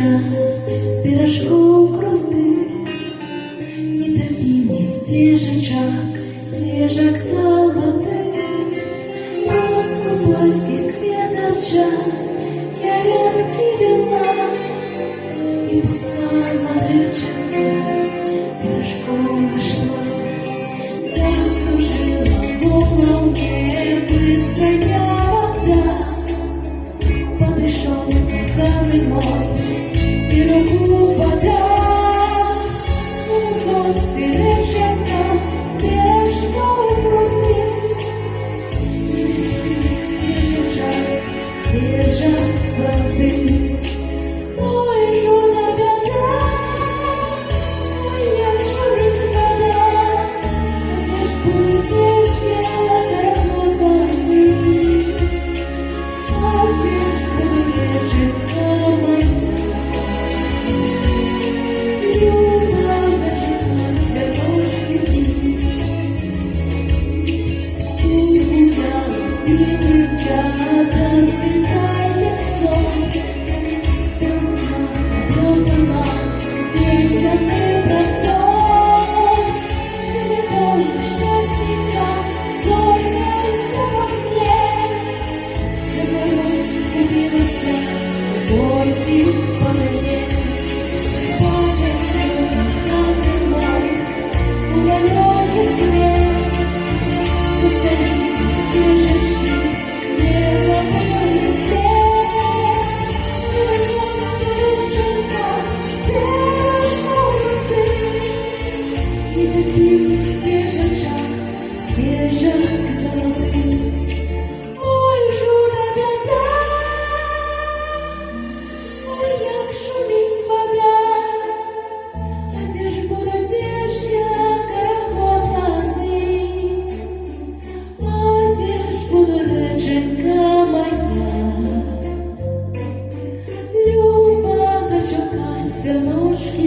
стежечка з пирожком крутым. Не топи мне стежечек, стежек золотых. Ласку польских веточек я вверх вела, и пускай на речке пирожком шла. Закружила в волне быстрая вода. Подошел паханый мой и руку подал. Вот стежечка с пирожком крутым. Стежечек, стежек золотых. Ой, жуна беда, ой, як шумить вода. Где ж я дорогу платить? А где ж буду реченька моя? Люба, дожидать вянушки пить. Угадала синенька, расцветает сон. Весна продала весенный простор. Ты помнишь счастья, зоркайся во мне. За горой купилась тобой ты по мне. Памятью ты мой, уголек и свет. Застались стежечки, не забыли след. Вот стежечка с пирожком крутым. Не топи мне стежечек, стежек золотых. Ой, жуна беда, ой, як шумить вода. А де ж я караван водить? А де ж буду реченька моя? Люба, хочу кать вянушки